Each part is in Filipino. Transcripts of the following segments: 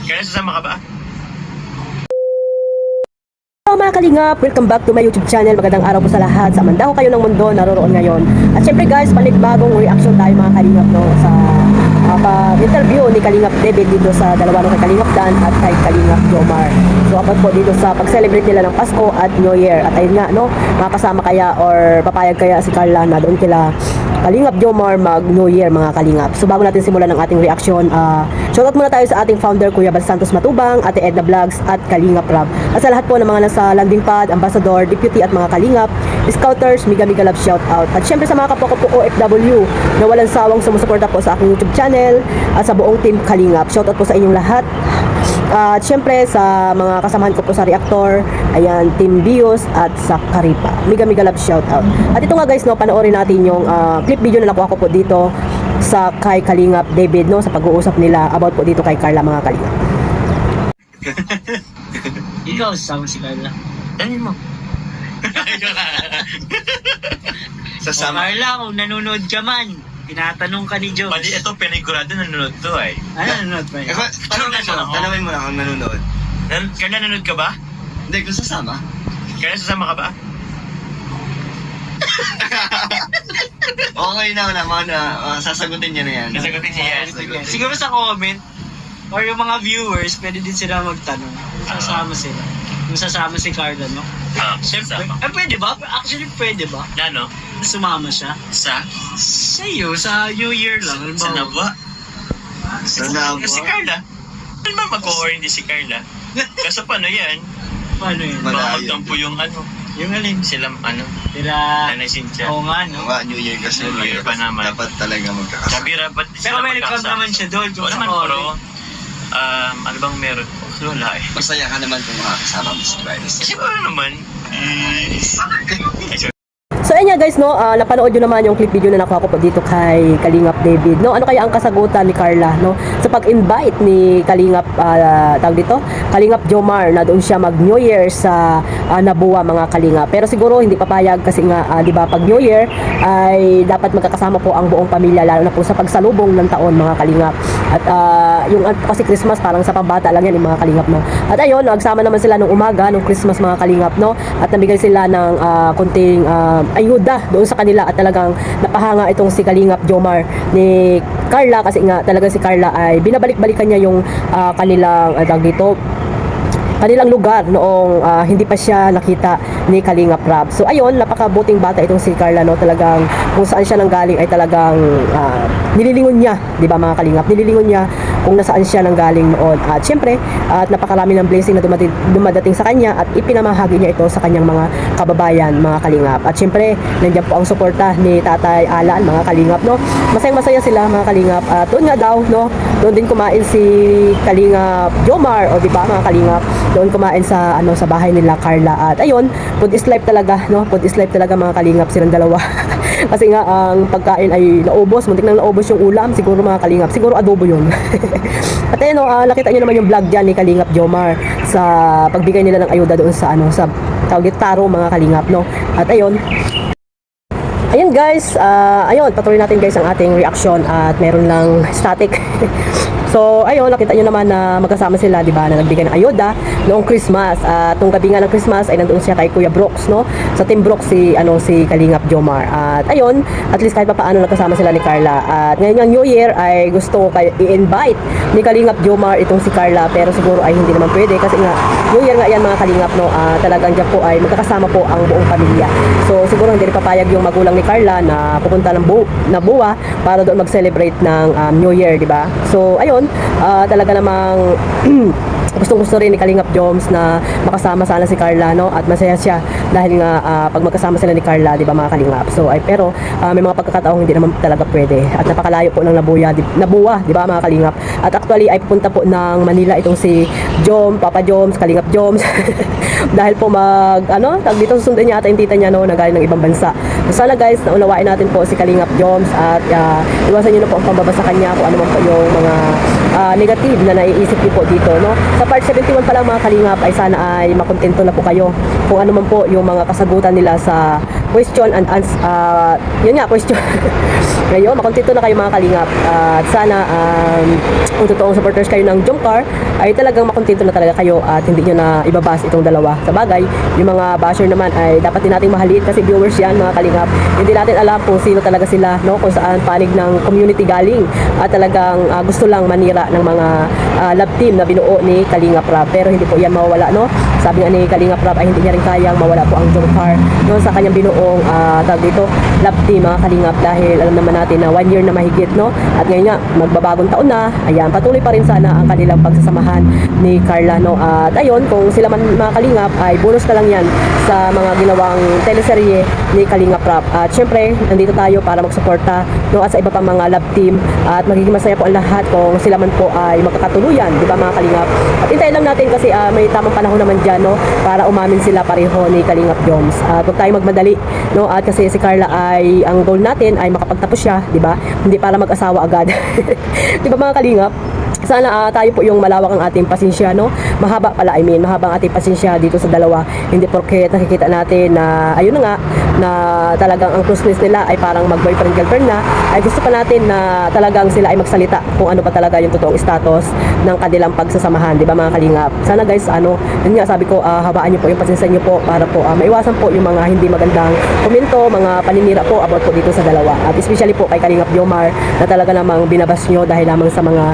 Kaya sasama ka ba? Hello mga kalingap, welcome back to my YouTube channel. Magandang araw po sa lahat. Sa man daw kayo ng mundo naroroon ngayon. At syempre guys, panibagong reaction tayo mga kalingap no, sa interview ni Kalingap David dito sa dalawa ng kay Kalingap Dan at kay Kalingap Jomar. So about po dito sa pag-celebrate nila ng Pasko at New Year. At ayun nga no, makasama kaya or papayag kaya si Carla na doon kila Kalingap Jomar mag New Year mga kalingap. So bago natin simulan ang ating reaction, shoutout muna tayo sa ating founder Kuya Bal Santos Matubang, Ate Edna Vlogs at Kalingap Rob. At sa lahat po ng mga nasa landing pad, ambassador, deputy at mga kalingap, scouters, mega love shoutout. At syempre sa mga kapwa ko po OFW na walang sawang sumusuporta po sa aking YouTube channel at sa buong team Kalingap. Shoutout po sa inyong lahat. At syempre sa mga kasamahan ko po sa Reactor, ayan, Team Bios at sa Karipa. Mega love shoutout. At ito nga guys, no, panoorin natin yung clip video na nakuha ko po dito sa kay Kalingap David, no, sa pag-uusap nila about po dito kay Carla mga kalingap. Ikaw, sasama si Carla. Tanin mo. Sasama. Carla, kung nanonood ka man, tinatanong ka ni Jones. Mali, ito pinigurado nanonood to ay. Ano nanonood pa yan? Tanawin mo na kung nanonood. Kaya nanonood ka ba? Hindi, kung sasama. Kaya sasama ka ba? Okay naman sasagutin niya na yan. Nasagutin niya yan. Siguro sa comment, or yung mga viewers, pwede din sila magtanong kung sasama sila. Kung sasama si Carla, no? Siyempre, Sasama. pwede ba? Actually, pwede ba? Na no? Sumama siya? Sa? Sa'yo, sa New Year lang. Sa Nabwa? Sa Nabwa? Kasi Carla. Ano ba mag-o-or hindi si Carla? Kaso paano yan? Paano yun? Malayo. Baka magtampo yung ano. Yung alin? Sila ano? Sila... Nanay Cynthia. Oo nga, no? Nga, New Year kasi. New Year pa naman. Dapat talaga magkakasama. Sabi rapat Pero welcome naman siya doon. Oo naman, pero ano bang meron? Wala eh. Masaya ka naman kung makakasama mo si Bryce. Kasi ano naman? So ayun nga guys no, napanood nyo naman yung clip video na nakuha ko po dito kay Kalingap David no. Ano kaya ang kasagutan ni Carla no sa pag-invite ni Kalingap tawag dito, Kalingap Jomar na doon siya mag New Year sa Nabua mga kalingap. Pero siguro hindi papayag kasi nga 'di ba pag New Year ay dapat magkakasama po ang buong pamilya lalo na po sa pagsalubong ng taon mga kalingap. At yung kasi Christmas parang sa pambata lang yan yung mga kalingap no. At ayun, nagsama naman sila nung umaga nung Christmas mga kalingap no. At nabigay sila ng konting ayuda doon sa kanila at talagang napahanga itong si Kalingap Jomar ni Carla kasi nga talaga si Carla ay binabalik-balikan niya yung kanilang kanilang lugar noong hindi pa siya nakita ni Kalingap Rob. So ayun, napakabuting bata itong si Carla no, talagang kung saan siya nanggaling ay talagang nililingon niya, 'di ba mga kalingap? Nililingon niya kung nasaan siya nanggaling noon. At syempre, at napakarami ng blessing na dumadating sa kanya at ipinamahagi niya ito sa kanyang mga kababayan, mga kalingap. At syempre, nandiyan po ang suporta ni Tatay Alan, mga kalingap no. Masayang-masaya sila mga kalingap. At doon nga daw no, doon din kumain si Kalingap Jomar, o 'di ba mga kalingap? Doon kumain sa sa bahay nila Carla. At ayun, food is life talaga no, food is life talaga mga kalingap silang dalawa. Kasi nga ang pagkain ay naubos, muntik nang naubos yung ulam, siguro mga kalingap, siguro adobo yun. At ayun nakita niyo naman yung vlog diyan ni Kalingap Jomar sa pagbigay nila ng ayuda doon sa sa tawag dito Taro mga kalingap no. At ayun guys, ayun, patuloy natin guys ang ating reaction at meron lang static. So ayun, nakita nyo naman na magkasama sila, di ba, na nagbigay ng ayuda noong Christmas. At nung gabi nga ng Christmas ay nandoon siya kay Kuya Brooks, no? Sa Team Brooks si Kalingap Jomar. At ayun, at least kahit pa paano nagkasama sila ni Carla. At ngayon ng New Year ay gusto ko i-invite ni Kalingap Jomar itong si Carla, pero siguro ay hindi naman pwede kasi nga New Year nga yan mga kalingap no. Talagang dyan po ay magkakasama po ang buong pamilya. So siguro hindi rin papayag yung magulang ni Carla na pupunta ng Nabua para doon mag-celebrate ng New Year, di ba? So ayun, talaga namang gustong-gusto rin ni Kalingap Joms na makasama sana si Carla no, at masaya siya dahil nga pag magkasama sila ni Carla, di ba mga kalingap. So ay pero may mga pagkakataong hindi naman talaga pwede at napakalayo po ng Nabua, di ba mga kalingap. At actually ay pupunta po ng Manila itong si Papa Joms, Kalingap Joms dahil po tag dito susundan niya ata yung tita niya no, na galing ng ibang bansa. So sana guys, naunawain natin po si Kalingap Joms at iwasan niyo na po ang pambaba sa kanya kung ano man po yung mga negative na naiisip niyo po dito no. Sa part 71 pa lang mga kalingap ay sana ay makontento na po kayo kung ano man po yung mga kasagutan nila sa question and answer, yun nga, question. Ngayon, makontento na kayo mga kalingap. At sana, kung totoong supporters kayo ng Jomcar, ay talagang makontento na talaga kayo at hindi nyo na ibabas itong dalawa. Sa bagay, yung mga basher naman ay dapat din nating mahalin kasi viewers yan mga kalingap. Hindi natin alam kung sino talaga sila, no? Kung saan panig ng community galing at talagang gusto lang manira ng mga love team na binuo ni Kalingap Rab. Pero hindi po yan mawawala, no? Sabi nga ni Kalingap Rab ay hindi niya rin kayang mawala po ang Jomcar, no? Sa kanyang binuong tawag dito, love team mga kalingap, dahil alam naman natin na 1 year na mahigit, no? At ngayon nga, magbabagong taon na, ayan, patuloy pa rin sana ang kanilang pagsasamahan ni Carla, no? At ayun, kung sila man mga kalingap, ay bonus na lang yan sa mga ginawang teleserye ni Kalingap Rab. At syempre, nandito tayo para magsuporta, no? At sa iba pang mga love team, at magiging masaya po ang lahat kung sila man po ay magkakatuluyan, di ba mga kalingap? At hintayin lang natin kasi may tamang panahon naman dyan, no? Para umamin sila pareho ni Kalingap Joms. At huwag tayo magmadali, no? At kasi si Carla ay, ang goal natin ay makapagtapos siya, di ba? Hindi para mag-asawa agad. Di ba mga kalingap? Sana tayo po yung malawak ang ating pasensya, no? Mahaba pala, mahaba ang ating pasensya dito sa dalawa. Hindi porket nakikita natin na, ayun na nga, na talagang ang closeness nila ay parang mag-boyfriend girlfriend na, ay gusto pa natin na talagang sila ay magsalita kung ano pa talaga yung totoong status ng kanilang pagsasamahan, di ba mga kalingap? Sana guys, yun nga sabi ko, habaan niyo po yung pasensya niyo po para po maiwasan po yung mga hindi magandang komento, mga paninira po about po dito sa dalawa. At especially po kay Kalingap Jomar na talaga namang binabas niyo dahil lamang sa mga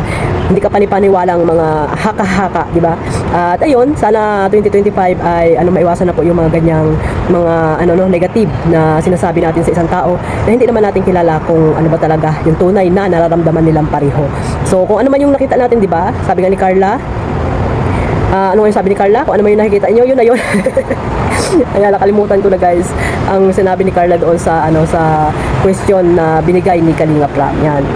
hindi ka panipaniwalang mga haka-haka, di ba? At ayun, sana 2025 ay maiwasan na po yung mga ganyang mga negative na sinasabi natin sa isang tao na hindi naman natin kilala kung ano ba talaga yung tunay na nararamdaman nilang pareho. So, kung ano man yung nakita natin, di ba? Sabi nga ni Carla, ano yung sabi ni Carla? Kung ano man yung nakikita niyo, yun na yun. Ayan, nakalimutan ko na guys ang sinabi ni Carla doon sa sa question na binigay ni Kalingap Rab. Yan.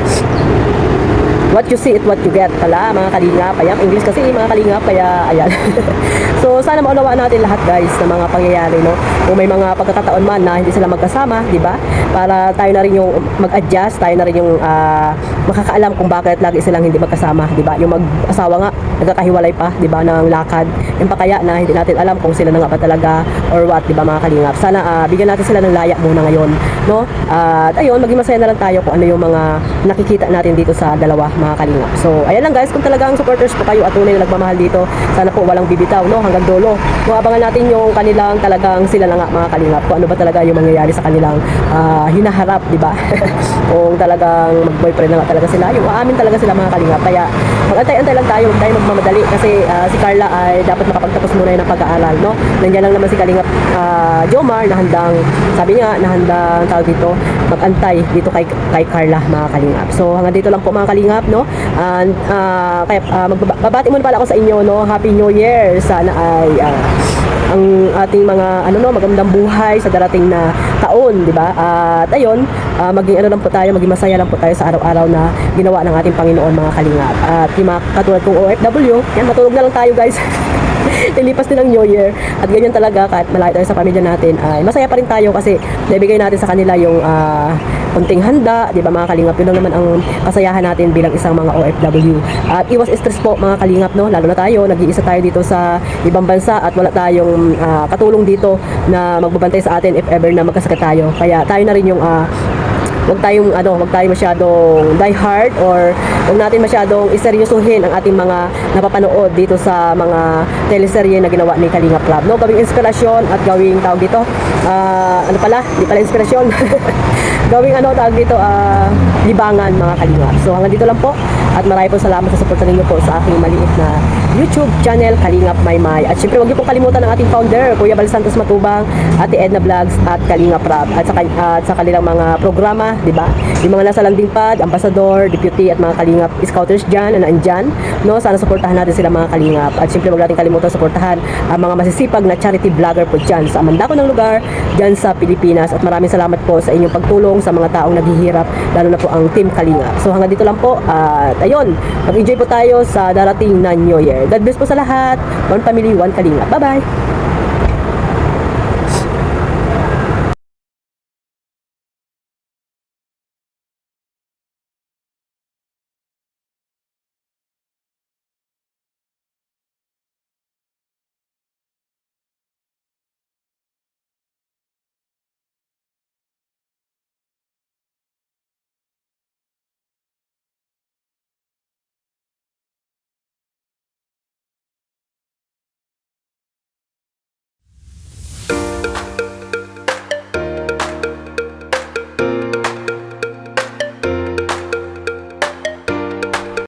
What you see, it what you get pala, mga kalingap. Ayan, English kasi mga kalingap, kaya ayan. So, sana maunawaan natin lahat guys ng mga pangyayari, no? Kung may mga pagkakataon man na hindi sila magkasama, di ba? Para tayo na rin yung mag-adjust, tayo na rin yung makakaalam kung bakit lagi silang hindi magkasama, di ba? Yung mag-asawa nga, nagkakahiwalay pa, di ba, ng lakad. Yung pa kaya na hindi natin alam kung sila na nga ba talaga or what, di ba mga kalingap? Sana bigyan natin sila ng laya muna ngayon, no? At ayun, maging masaya na lang tayo kung ano yung mga nakikita natin dito sa dalawa, mga kalingap. So, ayan lang guys, kung talagang supporters po kayo at tunay na nagmamahal dito, sana po walang bibitaw, no? Hanggang dulo. No, abangan natin yung kanilang talagang sila na nga, mga kalingap, kung ano ba talaga yung mangyayari sa kanilang hinaharap, di ba? Kung talagang mag-boyfriend na nga talaga sila, yung aamin talaga sila, mga kalingap. Kaya, mag-antay-antay lang tayo, huwag tayo magmamadali kasi si Carla ay dapat makapagtapos muna yun ng pag-aaral, no? Nandiyan lang naman si Kalingap Jomar na handang, sabi niya, na handang tawag dito, mag-antay dito kay Carla, mga kalingap. So, hanggang dito lang po, mga kalingap, no? And kaya magbabati muna pala ako sa inyo, no? Happy New Year. Sana ay ang ating mga magandang buhay sa darating na taon, di ba? At ayun, maging lang po tayo, maging masaya lang po tayo sa araw-araw na ginawa ng ating Panginoon, mga kalingap. At yung mga katulad kong OFW, yan, matulog na lang tayo guys. Nilipas din ang New Year. At ganyan talaga, kahit malayo tayo sa pamilya natin, ay masaya pa rin tayo kasi naibigay natin sa kanila yung konting handa, di ba mga kalingap? Yun lang naman ang kasayahan natin bilang isang mga OFW. At iwas stress po, mga kalingap, no? Lalo na tayo, nag-iisa tayo dito sa ibang bansa at wala tayong katulong dito na magbabantay sa atin if ever na magkasakit tayo. Kaya tayo na rin yung wag tayong masyadong die hard or wag natin masyadong iseryosohin ang ating mga napapanood dito sa mga teleserye na ginawa ni Kalingap Rab, no? Gawing inspirasyon at gawing tawag dito di pala inspirasyon. Gawing tawag dito libangan, mga kalingap. So hanggang dito lang po at marami po salamat sa suporta ninyo po sa aking maliit na YouTube channel, Kalingap Maymay. At syempre, huwag niyo pong kalimutan ang ating founder, Kuya Bal Santos Matubang, Ate Edna Vlogs at Kalingap Rab. At sa kanilang mga programa, di ba? Yung mga nasa landing pad, ambassador, deputy at mga Kalingap scouters dyan na naandyan, no? Sana suportahan natin sila, mga kalingap. At syempre, huwag natin kalimutan suportahan ang mga masisipag na charity vlogger po dyan sa amandako ng lugar, dyan sa Pilipinas. At maraming salamat po sa inyong pagtulong sa mga taong naghihirap, lalo na po ang Team Kalingap. So hanggang dito lang po at ayun, mag-enjoy po tayo sa darating na New Year. God bless po sa lahat. One family, one Kalingap. Bye-bye!